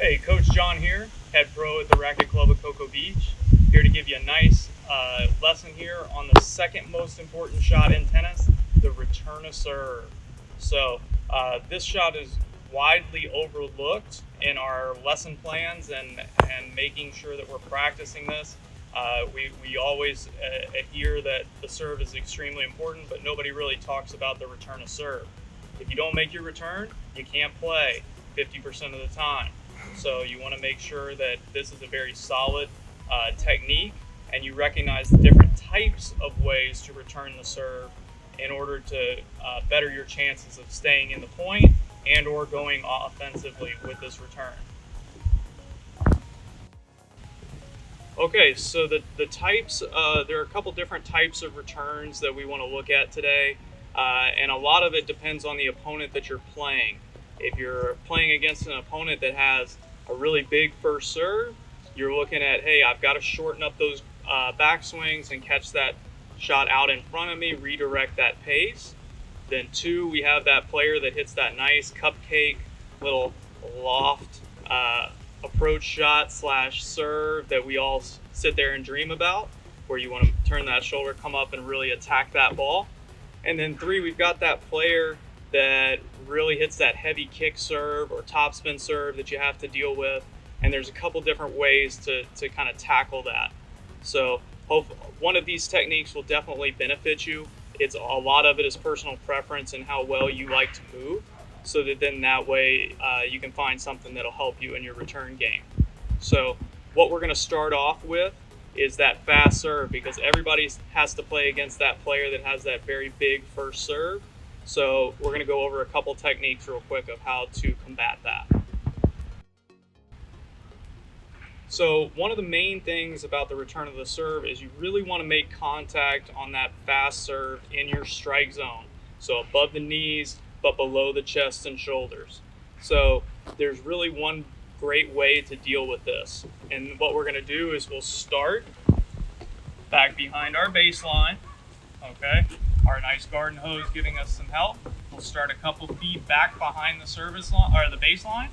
Hey, Coach John here, head pro at the Racket Club of Cocoa Beach. Here to give you a nice lesson here on the second most important shot in tennis, the return of serve. So this shot is widely overlooked in our lesson plans and making sure that we're practicing this. We always hear that the serve is extremely important, but nobody really talks about the return of serve. If you don't make your return, you can't play 50% of the time. So you want to make sure that this is a very solid technique, and you recognize the different types of ways to return the serve in order to better your chances of staying in the point and or going offensively with this return. Okay, so the types, there are a couple different types of returns that we want to look at today, and a lot of it depends on the opponent that you're playing. If you're playing against an opponent that has a really big first serve, you're looking at, hey, I've got to shorten up those backswings and catch that shot out in front of me, redirect that pace. Then two, we have that player that hits that nice cupcake little loft approach shot / serve that we all sit there and dream about, where you want to turn that shoulder, come up and really attack that ball. And then three, we've got that player that really hits that heavy kick serve or topspin serve that you have to deal with. And there's a couple different ways to kind of tackle that. So one of these techniques will definitely benefit you. A lot of it is personal preference and how well you like to move, so that then that way you can find something that'll help you in your return game. So what we're going to start off with is that fast serve, because everybody has to play against that player that has that very big first serve. So we're going to go over a couple techniques real quick of how to combat that. So one of the main things about the return of the serve is you really want to make contact on that fast serve in your strike zone. So above the knees, but below the chest and shoulders. So there's really one great way to deal with this. And what we're going to do is we'll start back behind our baseline. Okay. Our nice garden hose giving us some help. We'll start a couple feet back behind the service line or the baseline.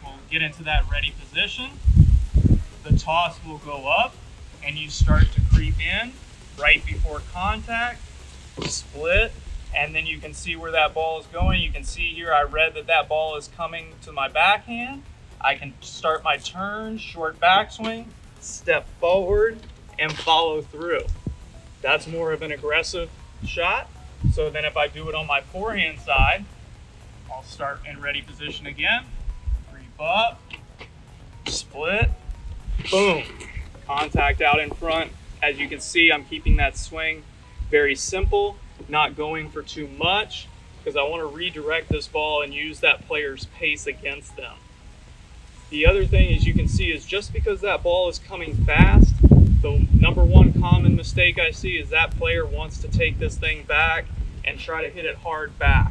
We'll get into that ready position. The toss will go up and you start to creep in right before contact, split, and then you can see where that ball is going. You can see here I read that ball is coming to my backhand. I can start my turn, short backswing, step forward, and follow through. That's more of an aggressive shot. So then if I do it on my forehand side, I'll start in ready position again, creep up, split, boom, contact out in front. As you can see, I'm keeping that swing very simple, not going for too much, because I want to redirect this ball and use that player's pace against them. The other thing, as you can see, is just because that ball is coming fast, the number one common mistake I see is that player wants to take this thing back and try to hit it hard back.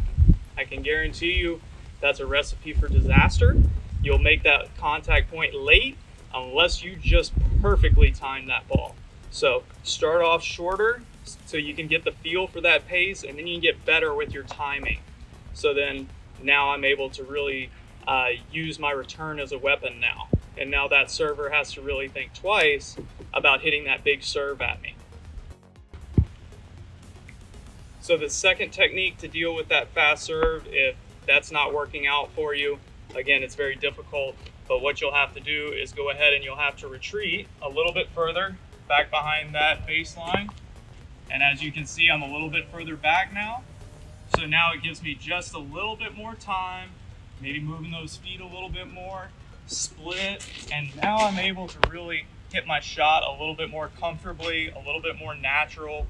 I can guarantee you that's a recipe for disaster. You'll make that contact point late unless you just perfectly time that ball. So start off shorter so you can get the feel for that pace, and then you can get better with your timing. So then now I'm able to really use my return as a weapon now. And now that server has to really think twice about hitting that big serve at me. So the second technique to deal with that fast serve, if that's not working out for you, again, it's very difficult, but what you'll have to do is go ahead and you'll have to retreat a little bit further back behind that baseline. And as you can see, I'm a little bit further back now. So now it gives me just a little bit more time, maybe moving those feet a little bit more, split, and now I'm able to really hit my shot a little bit more comfortably, a little bit more natural.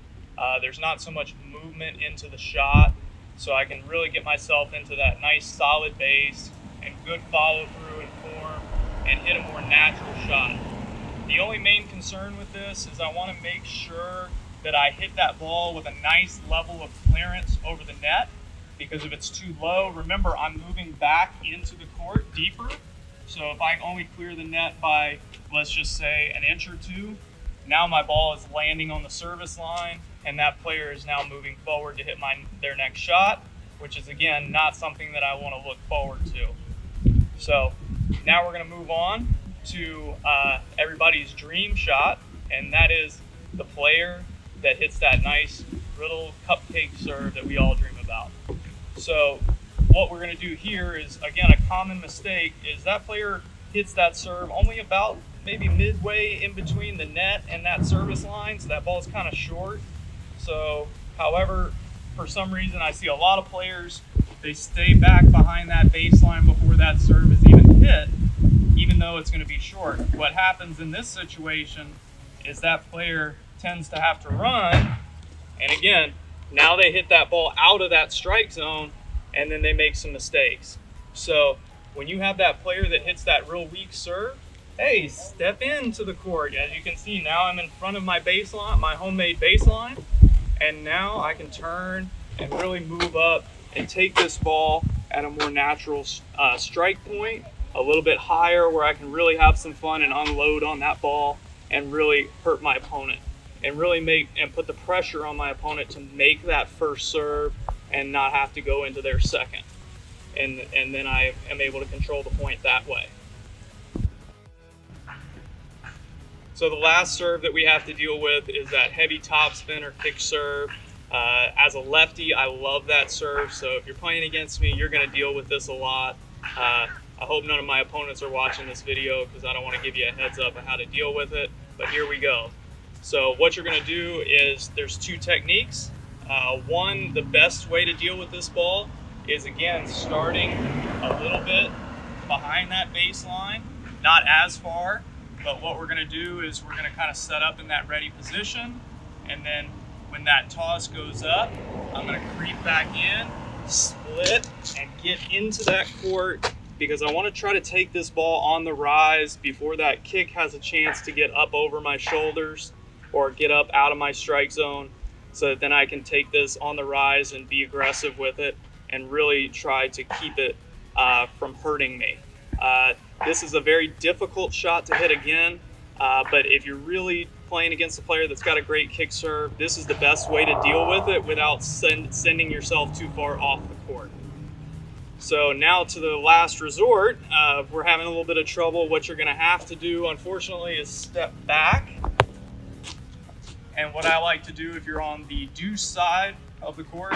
There's not so much movement into the shot, so I can really get myself into that nice solid base and good follow through and form and hit a more natural shot. The only main concern with this is I want to make sure that I hit that ball with a nice level of clearance over the net, because if it's too low, remember I'm moving back into the court deeper. So if I only clear the net by, let's just say, an inch or two, now my ball is landing on the service line and that player is now moving forward to hit their next shot, which is again not something that I want to look forward to. So now we're going to move on to everybody's dream shot, and that is the player that hits that nice little cupcake serve that we all dream about. So what we're going to do here is, again, a common mistake is that player hits that serve only about maybe midway in between the net and that service line, so that ball's kind of short. So, however, for some reason I see a lot of players, they stay back behind that baseline before that serve is even hit, even though it's going to be short. What happens in this situation is that player tends to have to run, and again, now they hit that ball out of that strike zone, and then they make some mistakes. So when you have that player that hits that real weak serve, hey, step into the court. As you can see, now I'm in front of my baseline, my homemade baseline, and now I can turn and really move up and take this ball at a more natural strike point, a little bit higher, where I can really have some fun and unload on that ball and really hurt my opponent and really make and put the pressure on my opponent to make that first serve and not have to go into their second. And then I am able to control the point that way. So the last serve that we have to deal with is that heavy topspin or kick serve. As a lefty, I love that serve. So if you're playing against me, you're going to deal with this a lot. I hope none of my opponents are watching this video because I don't want to give you a heads up on how to deal with it. But here we go. So what you're going to do is there's two techniques. One, the best way to deal with this ball is, again, starting a little bit behind that baseline, not as far. But what we're going to do is we're going to kind of set up in that ready position, and then when that toss goes up, I'm going to creep back in, split, and get into that court because I want to try to take this ball on the rise before that kick has a chance to get up over my shoulders or get up out of my strike zone, so that then I can take this on the rise and be aggressive with it and really try to keep it from hurting me. This is a very difficult shot to hit again, but if you're really playing against a player that's got a great kick serve, this is the best way to deal with it without sending yourself too far off the court. So now to the last resort, if we're having a little bit of trouble, what you're going to have to do, unfortunately, is step back. And what I like to do if you're on the deuce side of the court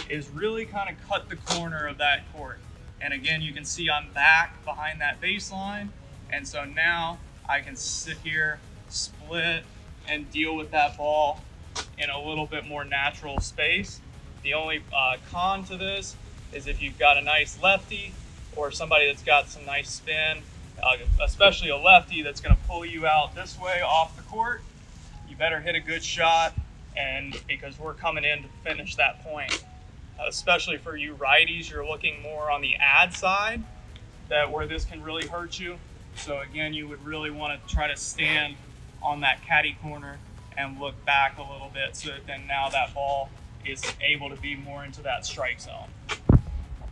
is really kind of cut the corner of that court. And again, you can see I'm back behind that baseline. And so now I can sit here, split, and deal with that ball in a little bit more natural space. The only con to this is if you've got a nice lefty or somebody that's got some nice spin, especially a lefty that's going to pull you out this way off the court, you better hit a good shot, and because we're coming in to finish that point. Especially for you righties, you're looking more on the ad side, that where this can really hurt you. So again, you would really want to try to stand on that caddy corner and look back a little bit, so that then now that ball is able to be more into that strike zone.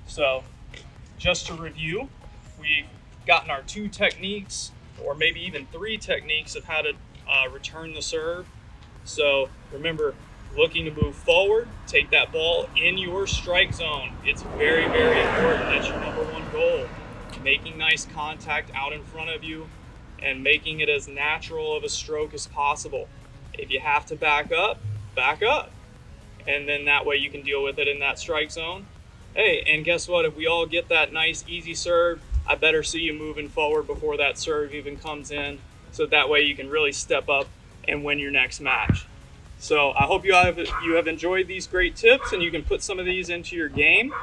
So just to review, we've gotten our two techniques, or maybe even three techniques of how to return the serve. So remember, looking to move forward, take that ball in your strike zone. It's very, very important. That's your number one goal. Making nice contact out in front of you and making it as natural of a stroke as possible. If you have to back up, back up. And then that way you can deal with it in that strike zone. Hey, and guess what? If we all get that nice, easy serve, I better see you moving forward before that serve even comes in, so that way you can really step up and win your next match. So I hope you have enjoyed these great tips, and you can put some of these into your game.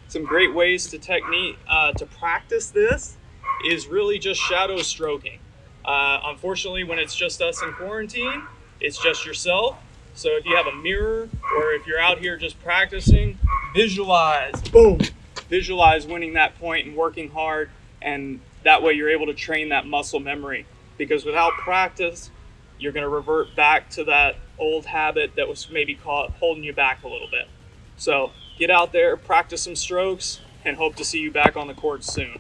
Some great ways to practice this is really just shadow stroking. Unfortunately, when it's just us in quarantine, it's just yourself. So if you have a mirror, or if you're out here just practicing, visualize, boom, visualize winning that point and working hard, and that way you're able to train that muscle memory. Because without practice, you're going to revert back to that old habit that was maybe holding you back a little bit. So get out there, practice some strokes, and hope to see you back on the court soon.